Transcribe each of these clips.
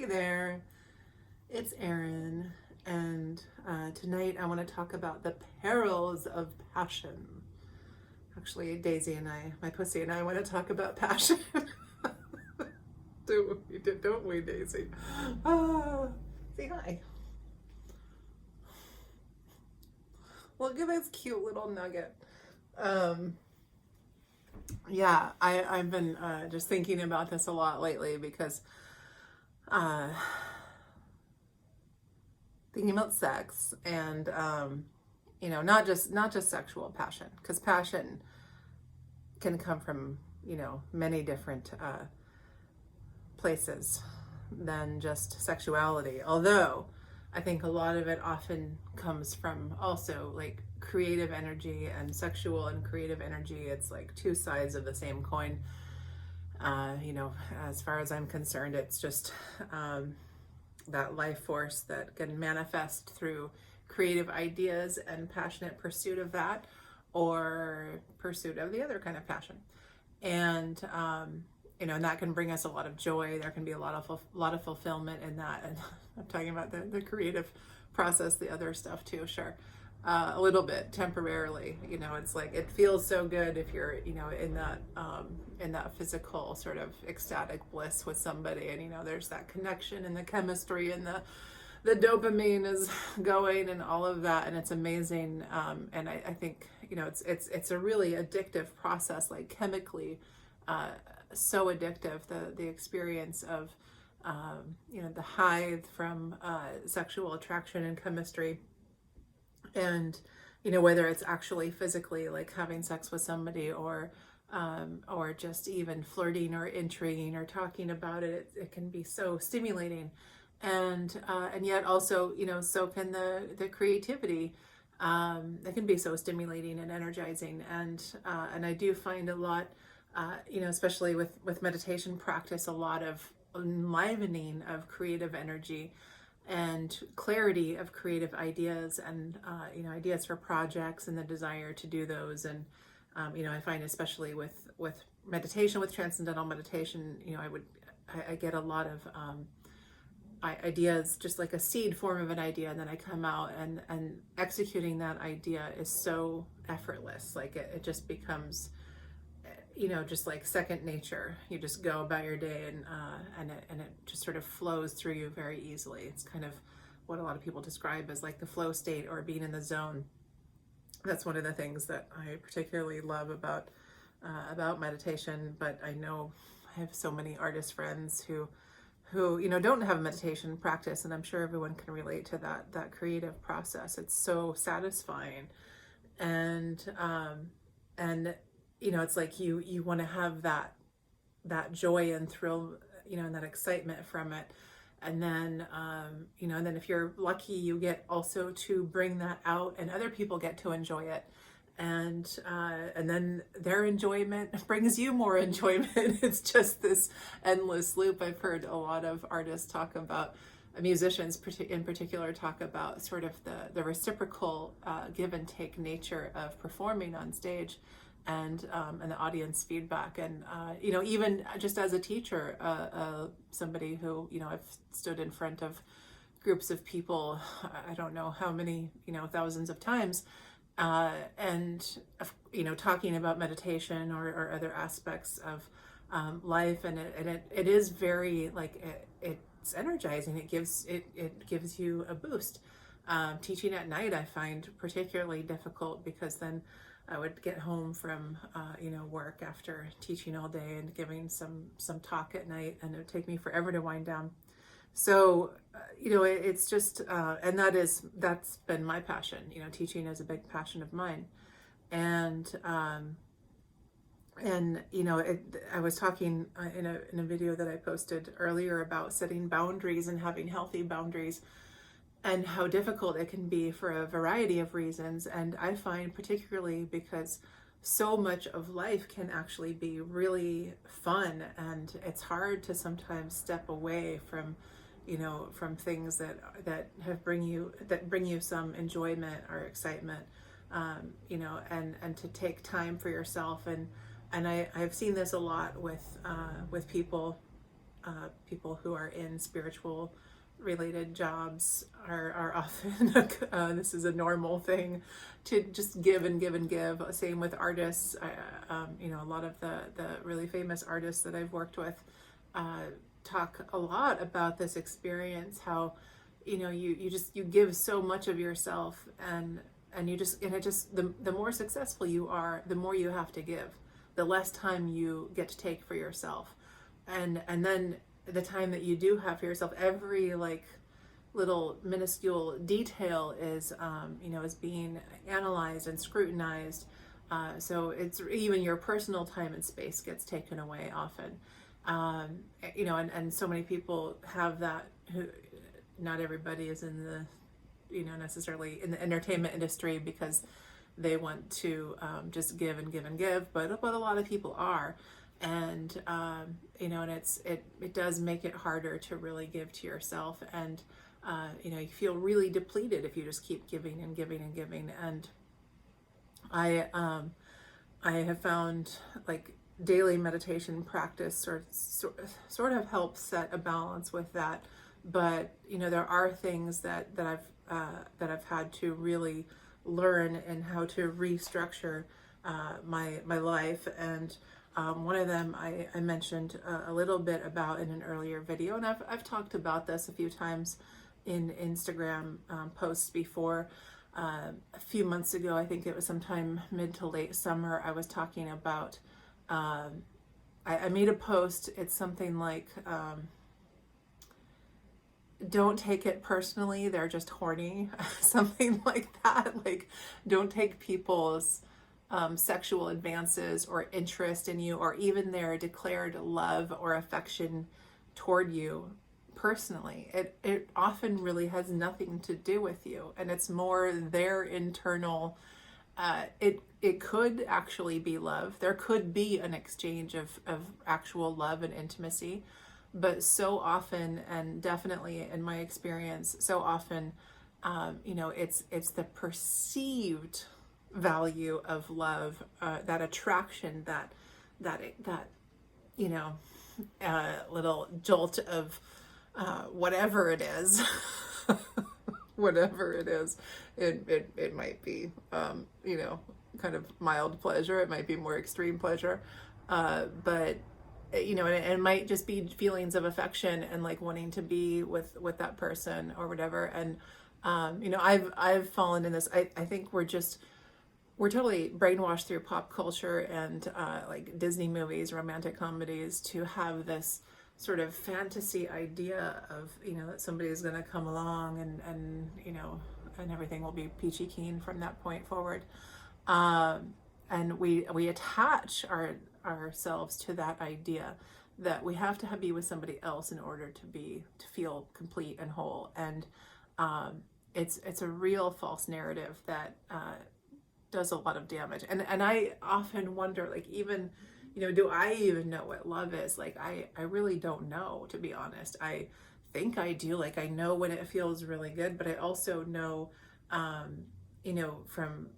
Hey there, it's Erin, and tonight I want to talk about the perils of passion. Actually, Daisy and I, my pussy and I, want to talk about passion. Don't we, Daisy? Ah, say hi. Look at this cute little nugget. Um, I've been just thinking about this a lot lately because uh, thinking about sex and not just sexual passion, because passion can come from many different places than just sexuality, although I think a lot of it often comes from also like creative energy, and sexual and creative energy, it's like two sides of the same coin. As far as I'm concerned, it's just that life force that can manifest through creative ideas and passionate pursuit of that, or pursuit of the other kind of passion. And and that can bring us a lot of joy. There can be a lot of fulfillment in that. And I'm talking about the creative process, the other stuff too, sure. A little bit temporarily, it's like it feels so good if you're, in that physical sort of ecstatic bliss with somebody, and there's that connection and the chemistry, and the dopamine is going and all of that, and it's amazing. And I think it's a really addictive process, like chemically, so addictive, the experience of the high from sexual attraction and chemistry. And whether it's actually physically like having sex with somebody, or just even flirting or intriguing or talking about it, it can be so stimulating. And yet also, so can the creativity. It can be so stimulating and energizing. And I do find a lot, especially with meditation practice, a lot of enlivening of creative energy and clarity of creative ideas, and ideas for projects, and the desire to do those. And I find, especially with meditation, with transcendental meditation, I get a lot of ideas, just like a seed form of an idea, and then I come out, and executing that idea is so effortless. Like it just becomes just like second nature. You just go about your day, and it just sort of flows through you very easily. It's kind of what a lot of people describe as like the flow state, or being in the zone. That's one of the things that I particularly love about meditation. But I know I have so many artist friends who don't have a meditation practice, and I'm sure everyone can relate to that creative process. It's so satisfying, and it's like you want to have that joy and thrill, and that excitement from it. And then and then if you're lucky, you get also to bring that out, and other people get to enjoy it. And then their enjoyment brings you more enjoyment. It's just this endless loop. I've heard a lot of artists talk about, musicians in particular, talk about sort of the reciprocal give and take nature of performing on stage, and the audience feedback. And even just as a teacher, somebody who I've stood in front of groups of people, I don't know how many, thousands of times, and talking about meditation, or other aspects of life. And it is very like it's energizing. It gives you a boost. Teaching at night I find particularly difficult, because then I would get home from work after teaching all day and giving some talk at night, and it would take me forever to wind down. So it's just and that's been my passion. Teaching is a big passion of mine. And I was talking in a video that I posted earlier about setting boundaries and having healthy boundaries, and how difficult it can be for a variety of reasons. And I find, particularly because so much of life can actually be really fun, and it's hard to sometimes step away from things that bring you some enjoyment or excitement, and to take time for yourself. And I've seen this a lot with people people who are in spiritual related jobs are often this is a normal thing to just give and give and give. Same with artists. A lot of the really famous artists that I've worked with talk a lot about this experience, how you give so much of yourself, and the more successful you are, the more you have to give, the less time you get to take for yourself, and then the time that you do have for yourself, every like little minuscule detail is is being analyzed and scrutinized, so it's even your personal time and space gets taken away often, and so many people have that. Who Not everybody is in the necessarily in the entertainment industry because they want to just give and give and give, but a lot of people are, and and it does make it harder to really give to yourself, and you feel really depleted if you just keep giving and giving and giving. And I have found like daily meditation practice sort of helps set a balance with that, but there are things that I've had to really learn and how to restructure my life. And one of them I mentioned a little bit about in an earlier video, and I've talked about this a few times in Instagram posts before. A few months ago, I think it was sometime mid to late summer, I was talking about, I made a post. It's something like, don't take it personally, they're just horny, something like that. Like, don't take people's sexual advances or interest in you, or even their declared love or affection toward you personally. It often really has nothing to do with you, and it's more their internal. It could actually be love. There could be an exchange of actual love and intimacy, but so often, and definitely in my experience, so often, it's the perceived value of love, that attraction, that little jolt of whatever it is, whatever it is. It might be kind of mild pleasure. It might be more extreme pleasure, but and it might just be feelings of affection and like wanting to be with that person or whatever. And I've fallen in this. I think we're totally brainwashed through pop culture and like Disney movies, romantic comedies, to have this sort of fantasy idea of that somebody's going to come along and everything will be peachy keen from that point forward, and we attach ourselves to that idea that we have to be with somebody else in order to feel complete and whole. And it's a real false narrative that does a lot of damage. And I often wonder, like, even do I even know what love is? Like, I really don't know, to be honest. I think I do. Like, I know when it feels really good, but I also know from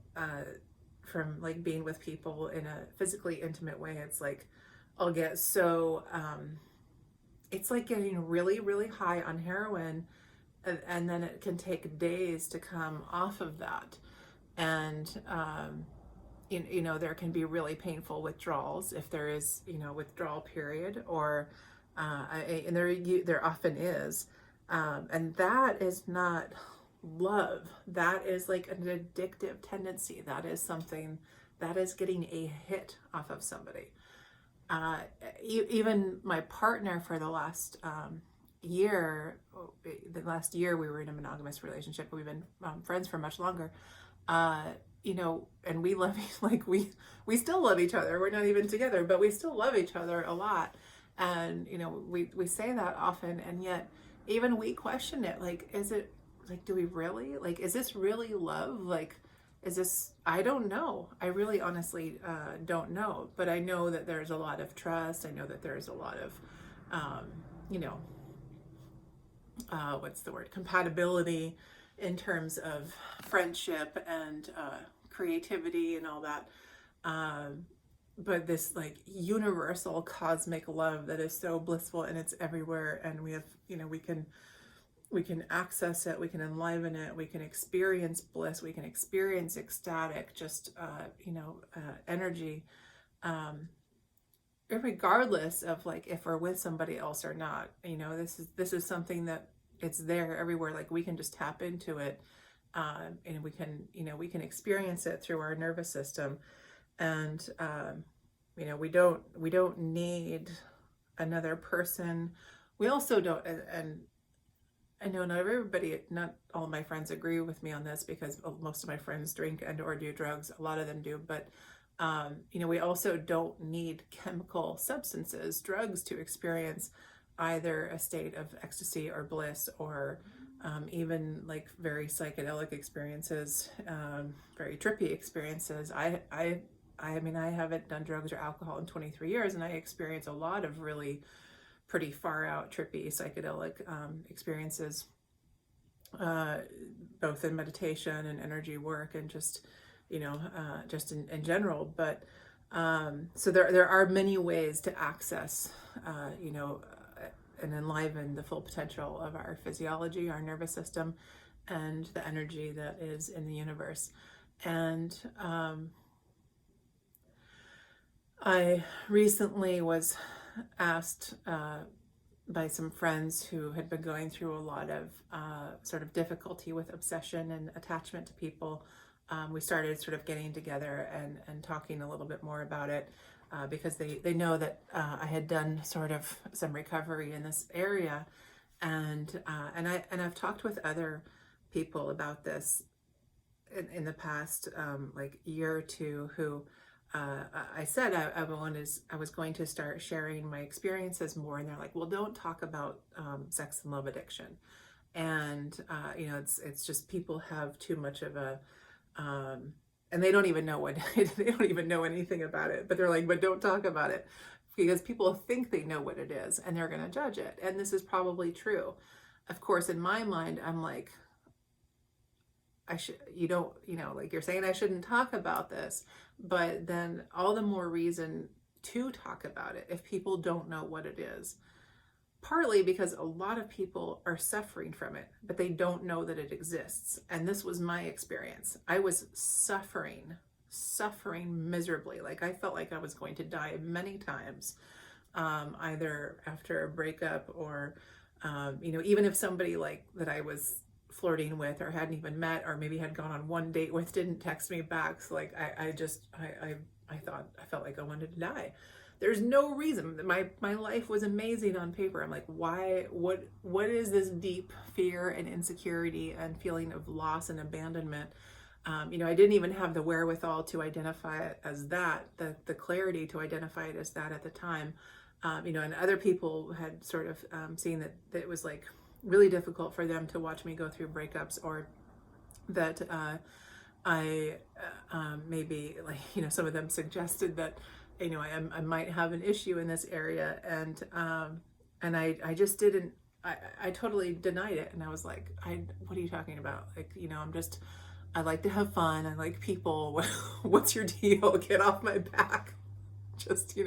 like being with people in a physically intimate way, it's like I'll get so it's like getting really, really high on heroin, and then it can take days to come off of that. And there can be really painful withdrawals if there is withdrawal period, or and there often is, and that is not love. That is like an addictive tendency. That is something that is getting a hit off of somebody. Even my partner for the last year we were in a monogamous relationship. We've been friends for much longer, and we love, like, we still love each other. We're not even together, but we still love each other a lot. And we say that often, and yet even we question it. Like, is it, like, do we really, like, is this really love? Like, is this, I don't know. I really honestly don't know. But I know that there's a lot of trust. I know that there's a lot of what's the word, compatibility in terms of friendship and creativity and all that. but this like universal cosmic love that is so blissful and it's everywhere, and we have, we can access it, we can enliven it, we can experience bliss, we can experience ecstatic, just energy, regardless of like if we're with somebody else or not. This is something that it's there everywhere. Like we can just tap into it, and we can experience it through our nervous system, and we don't need another person. We also don't, and I know not all of my friends agree with me on this, because most of my friends drink and or do drugs. A lot of them do, but we also don't need chemical substances, drugs, to experience either a state of ecstasy or bliss, or even like very psychedelic experiences, very trippy experiences. I mean, I haven't done drugs or alcohol in 23 years, and I experience a lot of really pretty far out, trippy, psychedelic experiences, both in meditation and energy work, and just, just in general. But so there are many ways to access, and enliven the full potential of our physiology, our nervous system, and the energy that is in the universe. And I recently was asked by some friends who had been going through a lot of sort of difficulty with obsession and attachment to people. We started sort of getting together and talking a little bit more about it, because they know that I had done sort of some recovery in this area, and I've talked with other people about this in the past like year or two, who I said I was going to start sharing my experiences more, and they're like, well, don't talk about sex and love addiction. And it's just, people have too much of a and they don't even know what they don't even know anything about it, but they're like, but don't talk about it, because people think they know what it is and they're going to judge it. And this is probably true. Of course, in my mind, I'm like, like you're saying I shouldn't talk about this, but then all the more reason to talk about it if people don't know what it is. Partly because a lot of people are suffering from it, but they don't know that it exists. And this was my experience. I was suffering miserably. Like I felt like I was going to die many times, either after a breakup or, even if somebody like that I was flirting with or hadn't even met, or maybe had gone on one date with, didn't text me back. So like I felt like I wanted to die. There's no reason. My life was amazing on paper. I'm like, why? What is this deep fear and insecurity and feeling of loss and abandonment? I didn't even have the wherewithal to identify it as that, the clarity to identify it as that at the time. And other people had sort of seen that it was like really difficult for them to watch me go through breakups, or that I maybe, like, some of them suggested that I might have an issue in this area, and I just didn't. I totally denied it, and I was like, what are you talking about? Like, I like to have fun. I like people. What's your deal? Get off my back. Just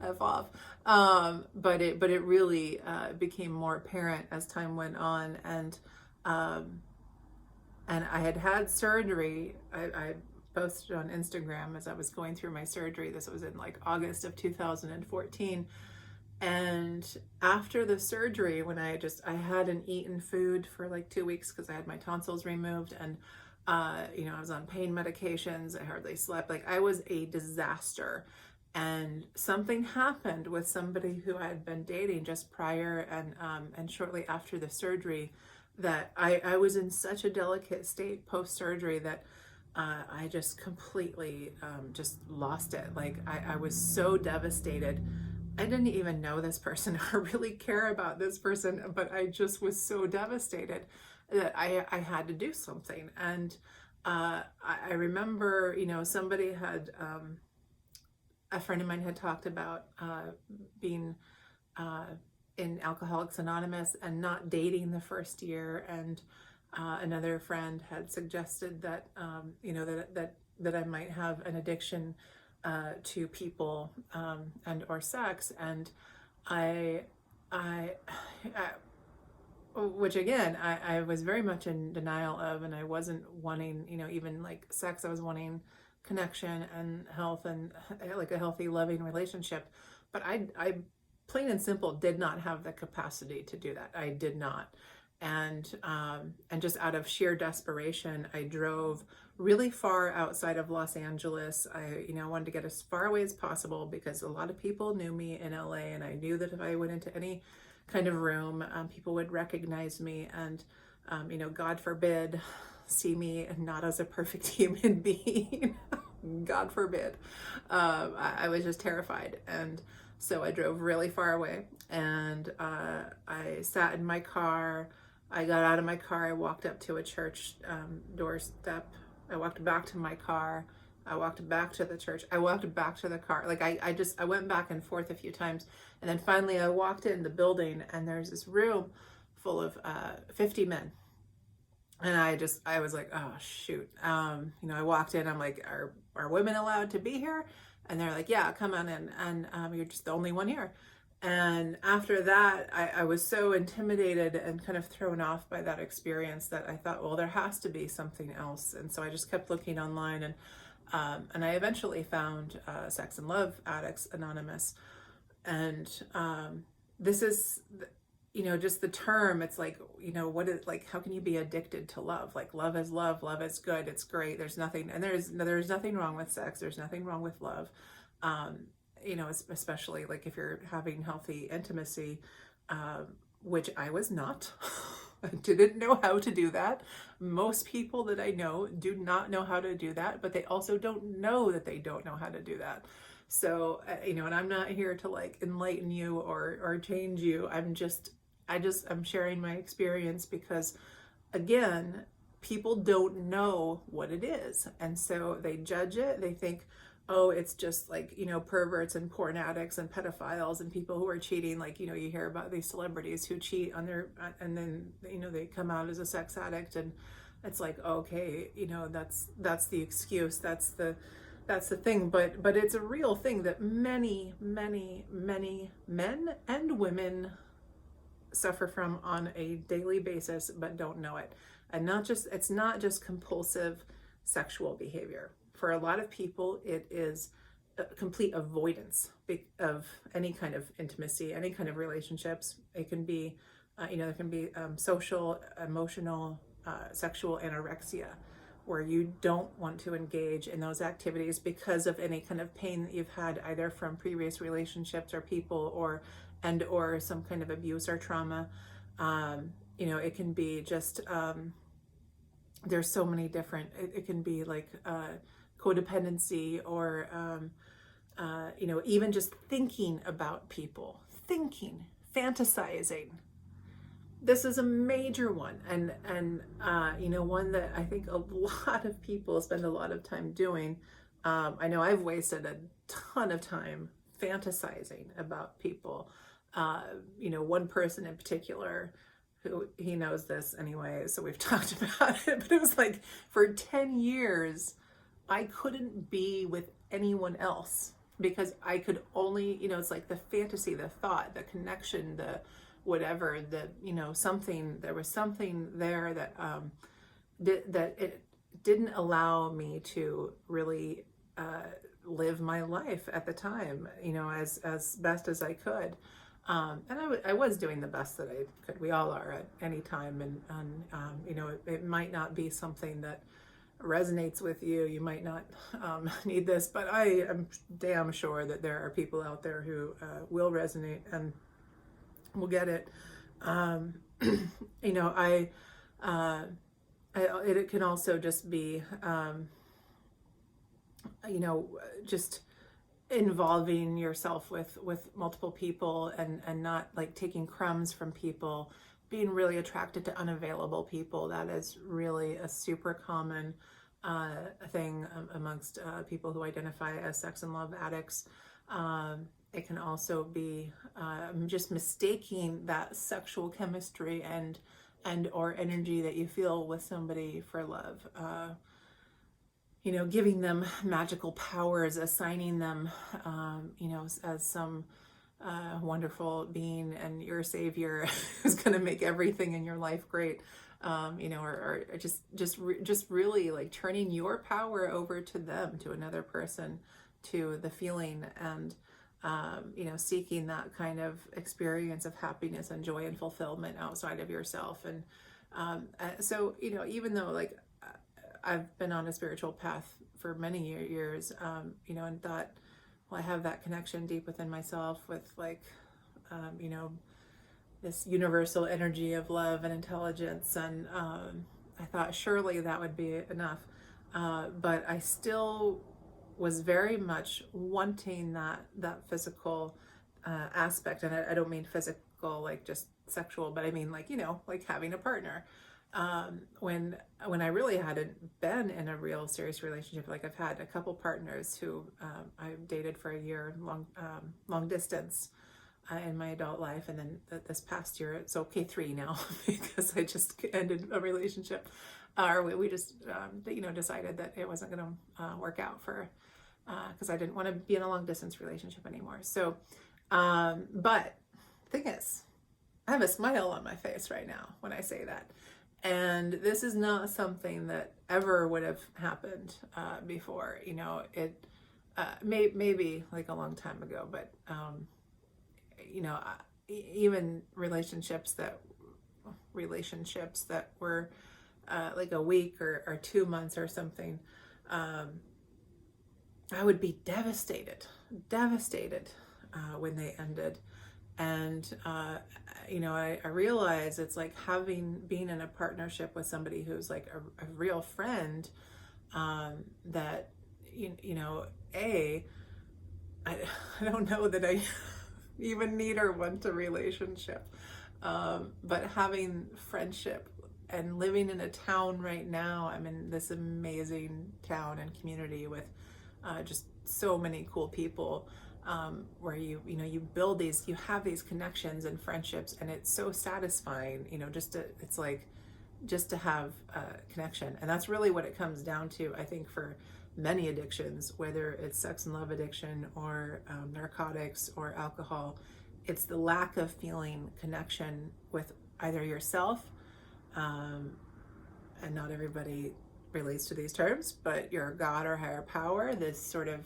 F off. But it really became more apparent as time went on, and I had surgery. I posted on Instagram as I was going through my surgery. This was in like August of 2014. And after the surgery, when I hadn't eaten food for like 2 weeks because I had my tonsils removed, and I was on pain medications. I hardly slept. Like, I was a disaster. And something happened with somebody who I had been dating just prior and shortly after the surgery, that I was in such a delicate state post-surgery that I just completely just lost it. Like, I was so devastated. I didn't even know this person or really care about this person, but I just was so devastated that I had to do something. And I remember, somebody had, a friend of mine had talked about being in Alcoholics Anonymous and not dating the first year, and another friend had suggested that that I might have an addiction to people and or sex. And I, I, which again, I was very much in denial of, and I wasn't wanting, even like sex. I was wanting connection and health and like a healthy, loving relationship. But I plain and simple did not have the capacity to do that. I did not. And just out of sheer desperation, I drove really far outside of Los Angeles. I wanted to get as far away as possible because a lot of people knew me in LA, and I knew that if I went into any kind of room, people would recognize me and, God forbid, see me not as a perfect human being. God forbid. I was just terrified. And so I drove really far away, and I sat in my car. I got out of my car. I walked up to a church doorstep. I walked back to my car. I walked back to the church. I walked back to the car. Like I went back and forth a few times. And then finally I walked in the building, and there's this room full of 50 men. And I was like, oh shoot. I walked in, I'm like, are women allowed to be here? And they're like, yeah, come on in. And you're just the only one here. And after that, I was so intimidated and kind of thrown off by that experience that I thought, well, there has to be something else. And so I just kept looking online, and I eventually found Sex and Love Addicts Anonymous. And this is, just the term, it's like, what is, like, how can you be addicted to love? Like, love is love is good, it's great, there's nothing, and there's nothing wrong with sex, there's nothing wrong with love. Especially like if you're having healthy intimacy, which I was not. I didn't know how to do that. Most people that I know do not know how to do that, but they also don't know that they don't know how to do that. So, and I'm not here to like enlighten you or change you. I'm sharing my experience because, again, people don't know what it is. And so they judge it. They think, oh, it's just like, perverts and porn addicts and pedophiles and people who are cheating. Like, you hear about these celebrities who cheat on their, and then, they come out as a sex addict, and it's like, okay, that's the excuse. That's the thing. But it's a real thing that many, many, many men and women suffer from on a daily basis, but don't know it. And it's not just compulsive sexual behavior. For a lot of people, it is a complete avoidance of any kind of intimacy, any kind of relationships. It can be, there can be social, emotional, sexual anorexia, where you don't want to engage in those activities because of any kind of pain that you've had either from previous relationships or people or some kind of abuse or trauma. It can be just, there's so many different, it can be like codependency or, even just thinking about people, fantasizing. This is a major one, and one that I think a lot of people spend a lot of time doing. I know I've wasted a ton of time fantasizing about people. One person in particular, who, he knows this anyway, so we've talked about it, but it was like for 10 years, I couldn't be with anyone else because I could only, it's like the fantasy, the thought, the connection, the whatever, something, there was something there that, that it didn't allow me to really live my life at the time, as best as I could. And I was doing the best that I could. We all are at any time. And it might not be something that resonates with you. You might not need this, but I am damn sure that there are people out there who will resonate and will get it. It can also just be, just involving yourself with multiple people and not like taking crumbs from people, being really attracted to unavailable people. That is really a super common thing amongst people who identify as sex and love addicts. It can also be just mistaking that sexual chemistry and or energy that you feel with somebody for love. giving them magical powers, assigning them, as some wonderful being and your savior who's going to make everything in your life great, or just really like turning your power over to them, to another person, to the feeling, and seeking that kind of experience of happiness and joy and fulfillment outside of yourself. And so even though like I've been on a spiritual path for many years, and thought, well, I have that connection deep within myself with like, this universal energy of love and intelligence. And I thought surely that would be enough. But I still was very much wanting that physical aspect. And I don't mean physical, like just sexual, but I mean like, like having a partner. When I really hadn't been in a real serious relationship. Like I've had a couple partners who I've dated for a year, long distance in my adult life, and then this past year, it's okay 3 now because I just ended a relationship, or we just decided that it wasn't going to work out for because I didn't want to be in a long distance relationship anymore. So, but thing is, I have a smile on my face right now when I say that. And this is not something that ever would have happened before. It maybe like a long time ago, but even relationships that were like a week or 2 months or something, I would be devastated when they ended. And I realize it's like being in a partnership with somebody who's like a real friend, that I don't know that I even need or want a relationship, but having friendship and living in a town right now. I'm in this amazing town and community with just so many cool people, where you have these connections and friendships, and it's so satisfying, just to have a connection. And that's really what it comes down to, I think, for many addictions, whether it's sex and love addiction or narcotics or alcohol. It's the lack of feeling connection with either yourself, and not everybody relates to these terms, but your God or higher power, this sort of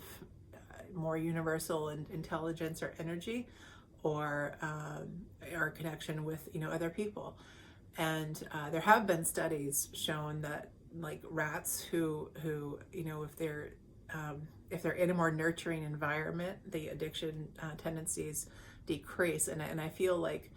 more universal intelligence or energy, or our connection with other people. And there have been studies shown that like rats who if they're in a more nurturing environment, the addiction tendencies decrease. And I feel like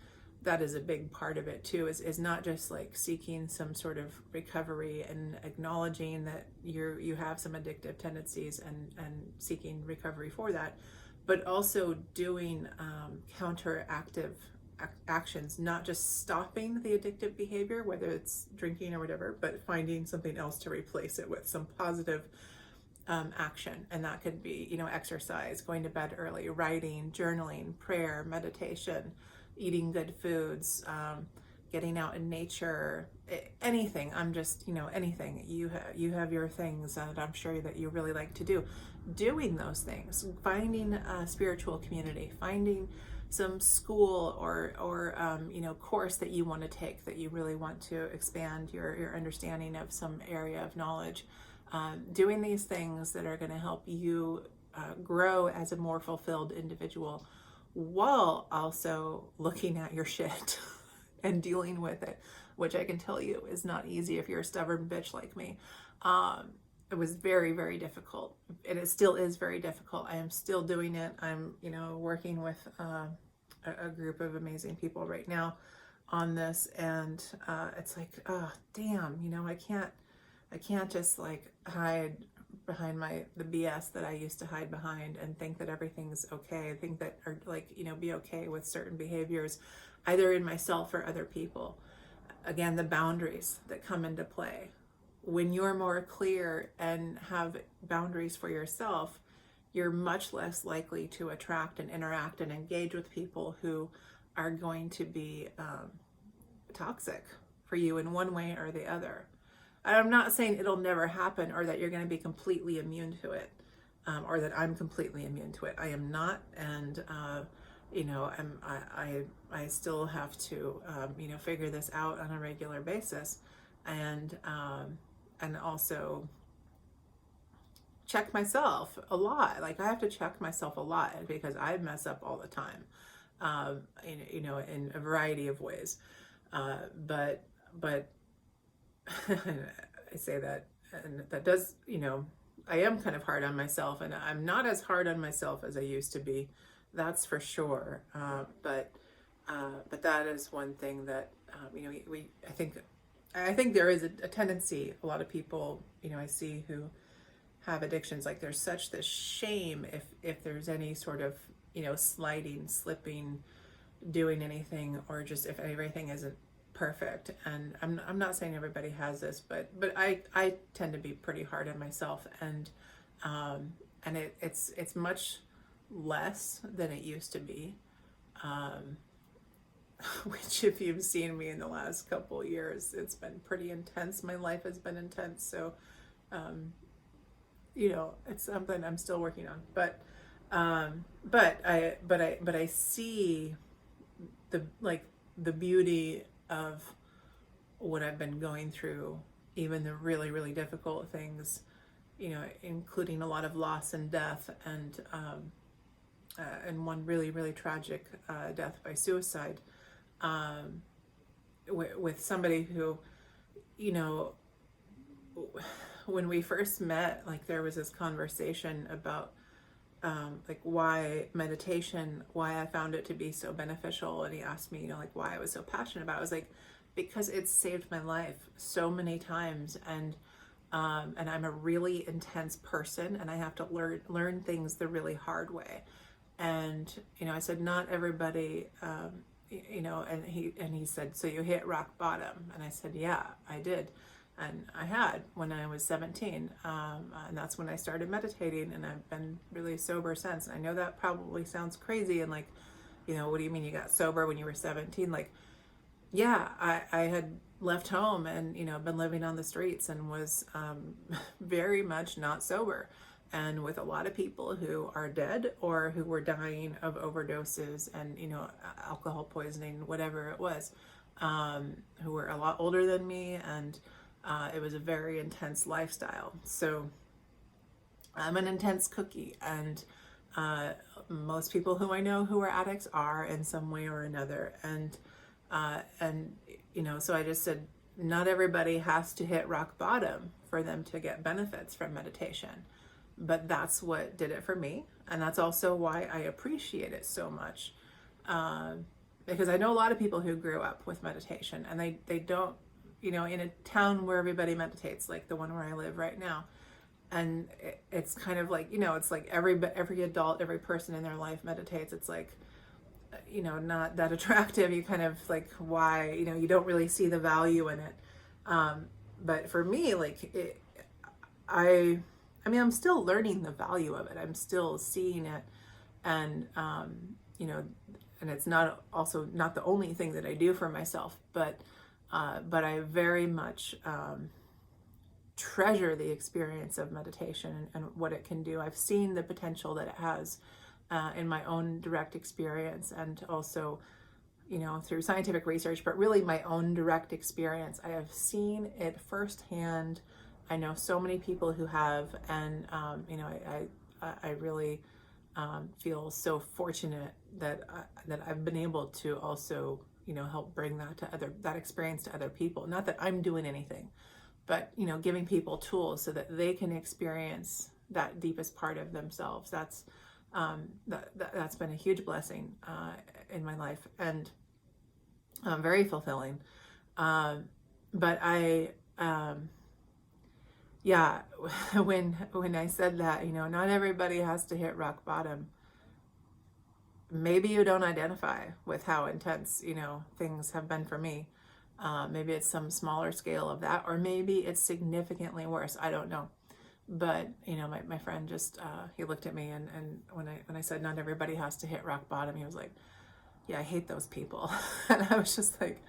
that is a big part of it too, is not just like seeking some sort of recovery and acknowledging that you have some addictive tendencies and seeking recovery for that, but also doing counteractive actions, not just stopping the addictive behavior, whether it's drinking or whatever, but finding something else to replace it with, some positive action. And that could be exercise, going to bed early, writing, journaling, prayer, meditation, eating good foods, getting out in nature, anything. I'm just, anything. You have your things that I'm sure that you really like to do. Doing those things, finding a spiritual community, finding some school or course that you want to take, that you really want to expand your understanding of some area of knowledge. Doing these things that are going to help you grow as a more fulfilled individual, while also looking at your shit and dealing with it, which I can tell you is not easy if you're a stubborn bitch like me. It was very, very difficult, and it still is very difficult. I am still doing it. I'm, working with a group of amazing people right now on this, and it's like, oh, damn, I can't just like hide behind the BS that I used to hide behind and think that everything's okay. I think that, or like, be okay with certain behaviors, either in myself or other people. Again, the boundaries that come into play. When you're more clear and have boundaries for yourself, you're much less likely to attract and interact and engage with people who are going to be toxic for you in one way or the other. I'm not saying it'll never happen or that you're going to be completely immune to it, or that I'm completely immune to it. I am not, and you know, I still have to you know, figure this out on a regular basis, and also check myself a lot. Like, I have to check myself a lot because I mess up all the time, you know, in a variety of ways. But I say that, and that does, you know, I am kind of hard on myself, and I'm not as hard on myself as I used to be. That's for sure. But that is one thing that, you know, I think there is a tendency, a lot of people, you know, I see who have addictions, like there's such this shame if there's any sort of, you know, sliding, slipping, doing anything, or just if everything isn't perfect. And I'm not saying everybody has this, but I tend to be pretty hard on myself, and it's much less than it used to be, which, if you've seen me in the last couple of years, it's been pretty intense. My life has been intense, so you know, it's something I'm still working on. But I see the beauty of what I've been going through, even the really, really difficult things, you know, including a lot of loss and death, and one really, really tragic death by suicide, with somebody who, you know, when we first met, like, there was this conversation about like why meditation, why I found it to be so beneficial. And he asked me, you know, like, why I was so passionate about it. I was like, because it's saved my life so many times, and I'm a really intense person, and I have to learn things the really hard way. And, you know, I said, not everybody, you know, and he said, so you hit rock bottom? And I said, yeah, I did. And I had, when I was 17, and that's when I started meditating, and I've been really sober since. And I know that probably sounds crazy, and like, you know, what do you mean you got sober when you were 17? Like, yeah, I had left home and, you know, been living on the streets, and was very much not sober, and with a lot of people who are dead or who were dying of overdoses and, you know, alcohol poisoning, whatever it was, who were a lot older than me, and it was a very intense lifestyle. So I'm an intense cookie, and most people who I know who are addicts are in some way or another. And you know, so I just said, not everybody has to hit rock bottom for them to get benefits from meditation, but that's what did it for me, and that's also why I appreciate it so much, because I know a lot of people who grew up with meditation, and they don't, you know, in a town where everybody meditates, like the one where I live right now. And it's kind of like, you know, it's like every adult, every person in their life meditates. It's like, you know, not that attractive. You kind of like, why, you know, you don't really see the value in it. But for me, like, I mean, I'm still learning the value of it. I'm still seeing it. And, you know, and it's not the only thing that I do for myself, but I very much treasure the experience of meditation and what it can do. I've seen the potential that it has in my own direct experience, and also, you know, through scientific research, but really my own direct experience. I have seen it firsthand. I know so many people who have, and you know, I really feel so fortunate that I've been able to also, you know, help bring that experience to other people. Not that I'm doing anything, but, you know, giving people tools so that they can experience that deepest part of themselves. That's been a huge blessing in my life, and very fulfilling. But yeah, when I said that, you know, not everybody has to hit rock bottom. Maybe you don't identify with how intense, you know, things have been for me. Maybe it's some smaller scale of that, or maybe it's significantly worse. I don't know. But, you know, my friend just, he looked at me, and when I said not everybody has to hit rock bottom, he was like, yeah, I hate those people. And I was just like,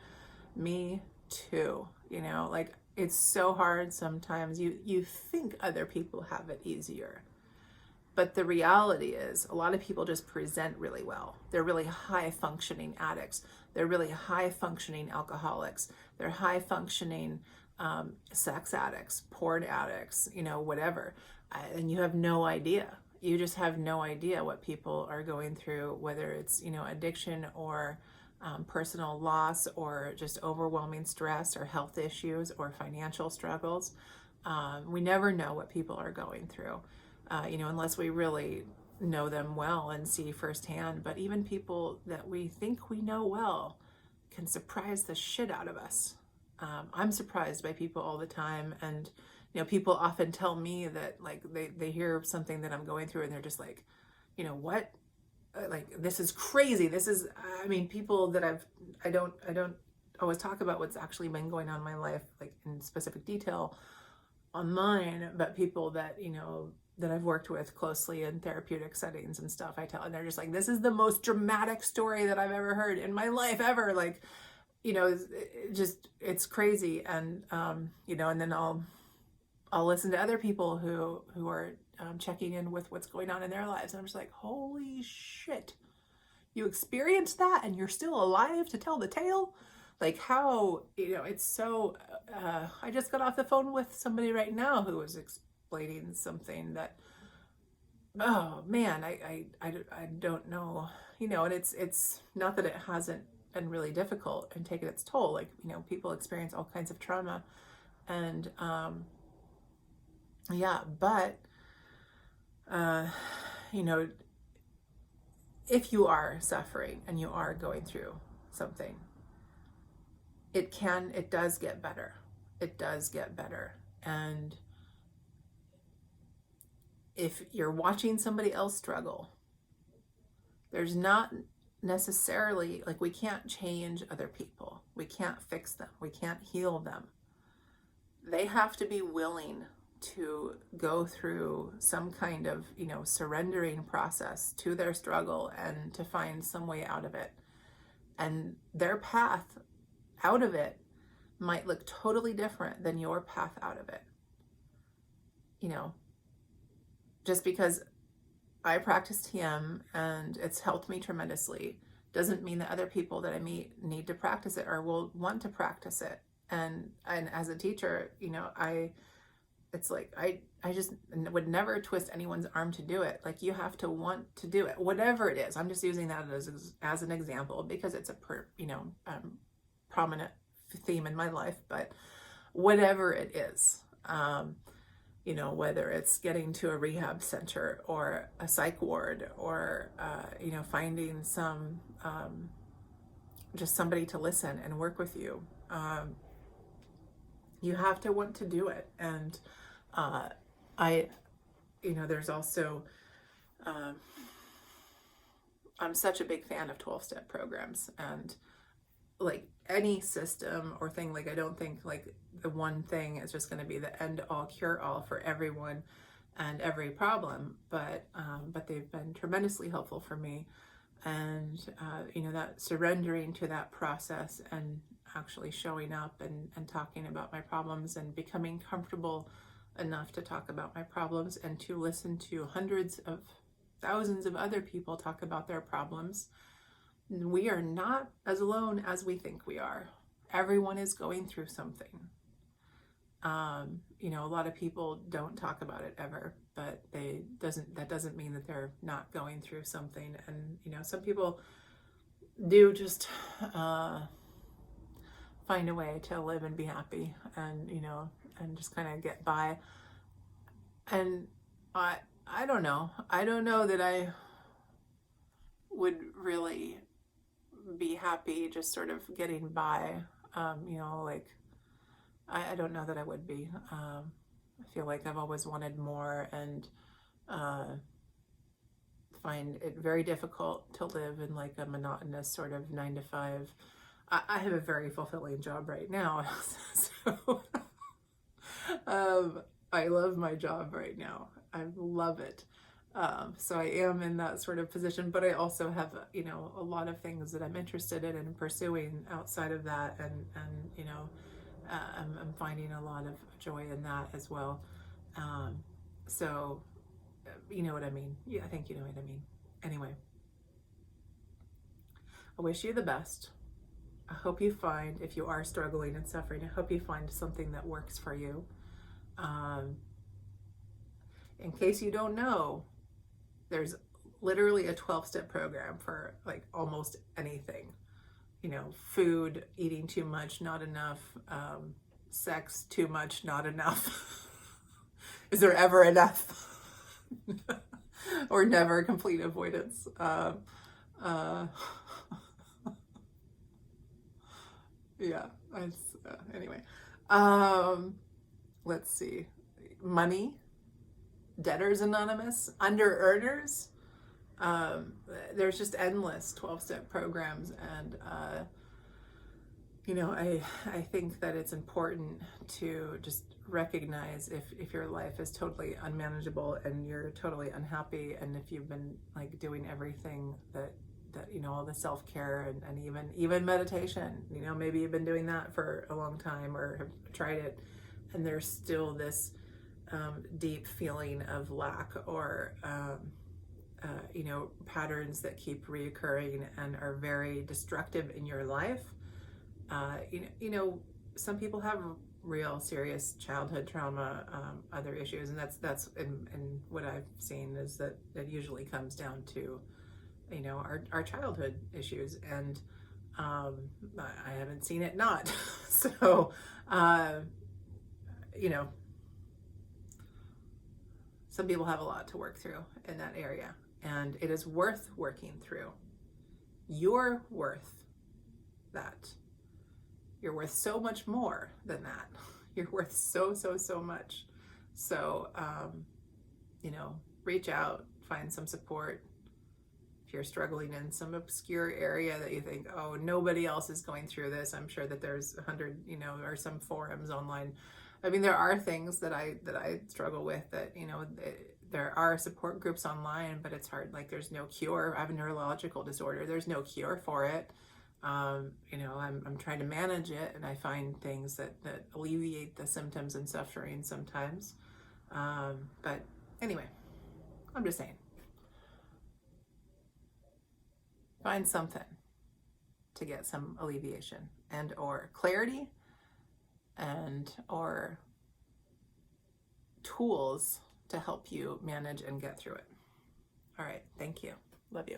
me too, you know, like, it's so hard sometimes. You think other people have it easier. But the reality is, a lot of people just present really well. They're really high functioning addicts. They're really high functioning alcoholics. They're high functioning sex addicts, porn addicts, whatever. And you have no idea. You just have no idea what people are going through, whether it's, addiction or personal loss or just overwhelming stress or health issues or financial struggles. We never know what people are going through. Unless we really know them well and see firsthand. But even people that we think we know well can surprise the shit out of us. I'm surprised by people all the time. And, people often tell me that, like, they hear something that I'm going through and they're just like, what? Like, this is crazy. This is, people that I don't always talk about what's actually been going on in my life, like in specific detail online, but people that, that I've worked with closely in therapeutic settings and stuff, I tell, and they're just like, this is the most dramatic story that I've ever heard in my life ever. Like, it's crazy. And, and then I'll listen to other people who are checking in with what's going on in their lives. And I'm just like, holy shit, you experienced that and you're still alive to tell the tale? Like, how, it's so, I just got off the phone with somebody right now who was explaining something that, oh man, I don't know, and it's not that it hasn't been really difficult and taken its toll. Like, people experience all kinds of trauma and, but, if you are suffering and you are going through something, it does get better. It does get better. And if you're watching somebody else struggle, there's not necessarily, like, we can't change other people. We can't fix them. We can't heal them. They have to be willing to go through some kind of, surrendering process to their struggle and to find some way out of it. And their path out of it might look totally different than your path out of it. Just because I practice TM and it's helped me tremendously doesn't mean that other people that I meet need to practice it or will want to practice it. And as a teacher, it's like, I just would never twist anyone's arm to do it. Like, you have to want to do it, whatever it is. I'm just using that as an example because it's a prominent theme in my life. But whatever it is, whether it's getting to a rehab center or a psych ward or, finding some, just somebody to listen and work with you. You have to want to do it. And, there's also, I'm such a big fan of 12-step programs and, like, any system or thing, like, I don't think like the one thing is just going to be the end all cure all for everyone and every problem, but they've been tremendously helpful for me. And, that surrendering to that process and actually showing up and talking about my problems and becoming comfortable enough to talk about my problems and to listen to hundreds of thousands of other people talk about their problems. We are not as alone as we think we are. Everyone is going through something. A lot of people don't talk about it ever, but that doesn't mean that they're not going through something. And, some people do just find a way to live and be happy and, and just kind of get by. And I don't know. I don't know that I would really be happy just sort of getting by. I don't know that I would be. I feel like I've always wanted more and find it very difficult to live in like a monotonous sort of 9 to 5. I have a very fulfilling job right now. So I love my job right now. I love it. So I am in that sort of position, but I also have, a lot of things that I'm interested in and pursuing outside of that. And I'm finding a lot of joy in that as well. So, you know what I mean? Yeah, I think you know what I mean. Anyway, I wish you the best. I hope you find, if you are struggling and suffering, I hope you find something that works for you. In case you don't know, there's literally a 12-step program for like almost anything. You know, food, eating too much, not enough, sex, too much, not enough. Is there ever enough? Or never, complete avoidance. Yeah, anyway. Let's see. Money, Debtors Anonymous, Under Earners. There's just endless 12-step programs, and you know, I think that it's important to just recognize if your life is totally unmanageable and you're totally unhappy, and if you've been like doing everything that you know, all the self-care and even meditation, you know, maybe you've been doing that for a long time or have tried it, and there's still this deep feeling of lack or you know, patterns that keep reoccurring and are very destructive in your life. You know, some people have real serious childhood trauma, other issues, and that's in what I've seen is that it usually comes down to, you know, our childhood issues, and I haven't seen it not. So, you know, some people have a lot to work through in that area, and it is worth working through. You're worth that. You're worth so much more than that. You're worth so much. So, you know, reach out, find some support. If you're struggling in some obscure area that you think, oh, nobody else is going through this, I'm sure that there's 100, you know, or some forums online. I mean, there are things that I struggle with that, you know, there are support groups online, but it's hard. Like, there's no cure. I have a neurological disorder. There's no cure for it. You know, I'm trying to manage it, and I find things that alleviate the symptoms and suffering sometimes. But anyway, I'm just saying, find something to get some alleviation and or clarity and or tools to help you manage and get through it. All right. Thank you. Love you.